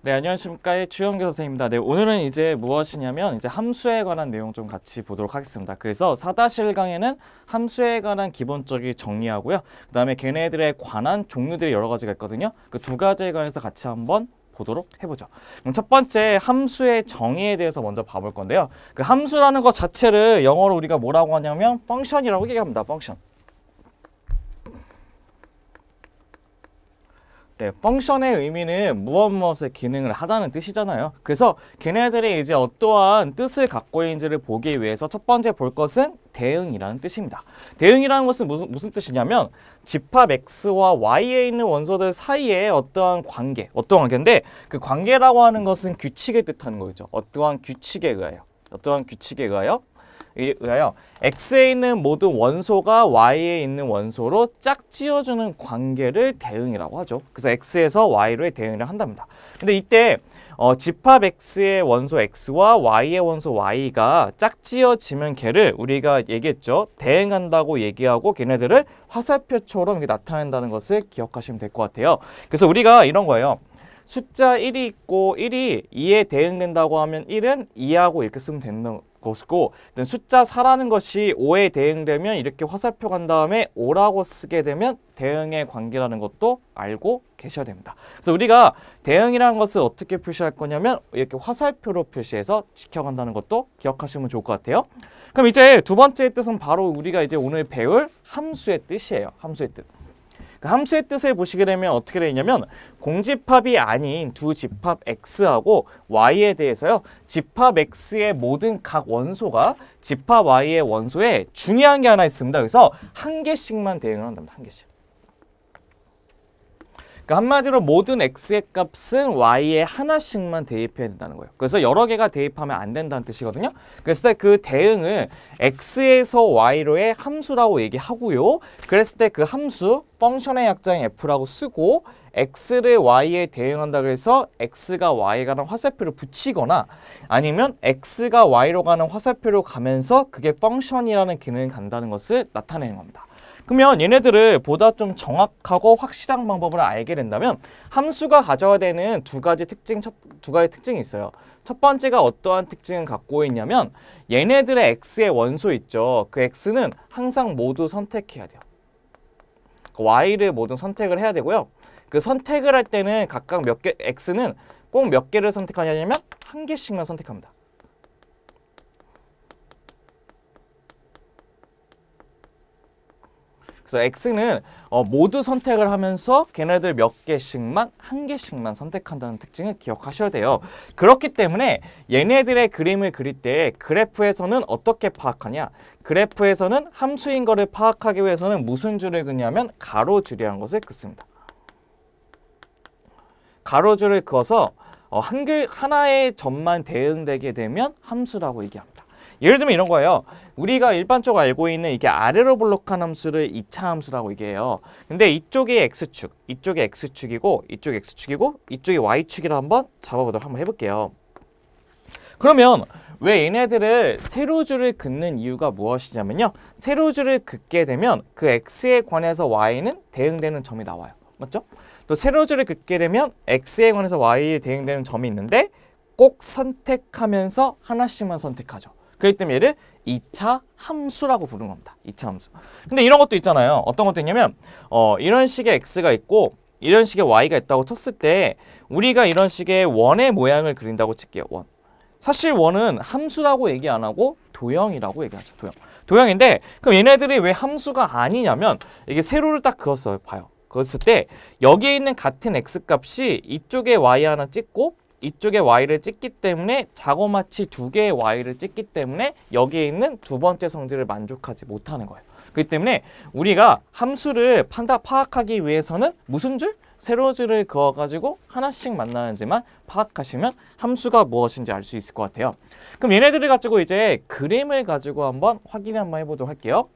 네, 안녕하십니까. 주영교 선생님입니다. 네, 오늘은 이제 무엇이냐면 이제 함수에 관한 내용 좀 같이 보도록 하겠습니다. 그래서 4-1강에는 함수에 관한 기본적인 정리하고요. 그 다음에 걔네들에 관한 종류들이 여러 가지가 있거든요. 그 두 가지에 관해서 같이 한번 보도록 해보죠. 그럼 첫 번째 함수의 정의에 대해서 먼저 봐볼 건데요. 그 함수라는 것 자체를 영어로 우리가 뭐라고 하냐면 펑션이라고 얘기합니다. 펑션. 네, 펑션의 의미는 무엇의 기능을 하다는 뜻이잖아요. 그래서 걔네들이 이제 어떠한 뜻을 갖고 있는지를 보기 위해서 첫 번째 볼 것은 대응이라는 뜻입니다. 대응이라는 것은 무슨 뜻이냐면 집합 x와 y에 있는 원소들 사이에 어떠한 관계인데 그 관계라고 하는 것은 규칙을 뜻하는 거죠. 어떠한 규칙에 의하여 x에 있는 모든 원소가 y에 있는 원소로 짝지어주는 관계를 대응이라고 하죠. 그래서 x에서 y로의 대응을 한답니다. 근데 이때 집합 x의 원소 x와 y의 원소 y가 짝지어지면 걔를 우리가 얘기했죠. 대응한다고 얘기하고 걔네들을 화살표처럼 이렇게 나타낸다는 것을 기억하시면 될 것 같아요. 그래서 우리가 이런 거예요. 숫자 1이 있고 1이 2에 대응된다고 하면 1은 2하고 이렇게 쓰면 되는 것이고, 숫자 4라는 것이 5에 대응되면 이렇게 화살표 간 다음에 5라고 쓰게 되면 대응의 관계라는 것도 알고 계셔야 됩니다. 그래서 우리가 대응이라는 것을 어떻게 표시할 거냐면 이렇게 화살표로 표시해서 지켜간다는 것도 기억하시면 좋을 것 같아요. 그럼 이제 두 번째 뜻은 바로 우리가 이제 오늘 배울 함수의 뜻이에요. 함수의 뜻. 그 함수의 뜻을 보시게 되면 어떻게 되냐면 공집합이 아닌 두 집합 x하고 y에 대해서요. 집합 x의 모든 각 원소가 집합 y의 원소에 중요한 게 하나 있습니다. 그래서 한 개씩만 대응을 한답니다. 한 개씩. 그러니까 한마디로 모든 x의 값은 y에 하나씩만 대입해야 된다는 거예요. 그래서 여러 개가 대입하면 안 된다는 뜻이거든요. 그랬을 때 그 대응을 x에서 y로의 함수라고 얘기하고요. 그랬을 때 그 함수 펑션의 약자인 f라고 쓰고 x를 y에 대응한다 그래서 x가 y에 가는 화살표를 붙이거나 아니면 x가 y로 가는 화살표로 가면서 그게 펑션이라는 기능을 간다는 것을 나타내는 겁니다. 그러면 얘네들을 보다 좀 정확하고 확실한 방법을 알게 된다면 함수가 가져야 되는 두 가지 특징이 있어요. 첫 번째가 어떠한 특징을 갖고 있냐면 얘네들의 x의 원소 있죠. 그 x는 항상 모두 선택해야 돼요. y를 모두 선택을 해야 되고요. 그 선택을 할 때는 각각 x는 꼭 몇 개를 선택하냐면 한 개씩만 선택합니다. 그래서 x는 모두 선택을 하면서 걔네들 몇 개씩만 한 개씩만 선택한다는 특징을 기억하셔야 돼요. 그렇기 때문에 얘네들의 그림을 그릴 때 그래프에서는 어떻게 파악하냐? 그래프에서는 함수인 거를 파악하기 위해서는 무슨 줄을 긋냐면 가로줄이라는 것을 긋습니다. 가로줄을 그어서 하나의 점만 대응되게 되면 함수라고 얘기합니다. 예를 들면 이런 거예요. 우리가 일반적으로 알고 있는 이게 아래로 블록한 함수를 2차 함수라고 얘기해요. 근데 이쪽이 x축, 이쪽이 x축이고 이쪽이 x축이고 이쪽이 y축이라 한번 한번 해볼게요. 그러면 왜 얘네들을 세로줄을 긋는 이유가 무엇이냐면요. 세로줄을 긋게 되면 그 x에 관해서 y는 대응되는 점이 나와요. 맞죠? 또 세로줄을 긋게 되면 x에 관해서 y에 대응되는 점이 있는데 꼭 선택하면서 하나씩만 선택하죠. 그렇기 때문에 얘를 2차 함수라고 부르는 겁니다. 2차 함수. 근데 이런 것도 있잖아요. 어떤 것도 있냐면 이런 식의 x가 있고 이런 식의 y가 있다고 쳤을 때 우리가 이런 식의 원의 모양을 그린다고 칠게요. 원. 사실 원은 함수라고 얘기 안 하고 도형이라고 얘기하죠. 도형인데 그럼 얘네들이 왜 함수가 아니냐면 이게 세로를 딱 그었어요. 봐요. 그었을 때 여기에 있는 같은 x값이 이쪽에 y 하나 찍고 이쪽에 y를 찍기 때문에 자고마치 두 개의 y를 찍기 때문에 여기에 있는 두 번째 성질을 만족하지 못하는 거예요. 그렇기 때문에 우리가 함수를 파악하기 위해서는 무슨 줄? 세로줄을 그어가지고 하나씩 만나는지만 파악하시면 함수가 무엇인지 알 수 있을 것 같아요. 그럼 얘네들을 가지고 이제 그림을 가지고 한번 확인을 한번 해보도록 할게요.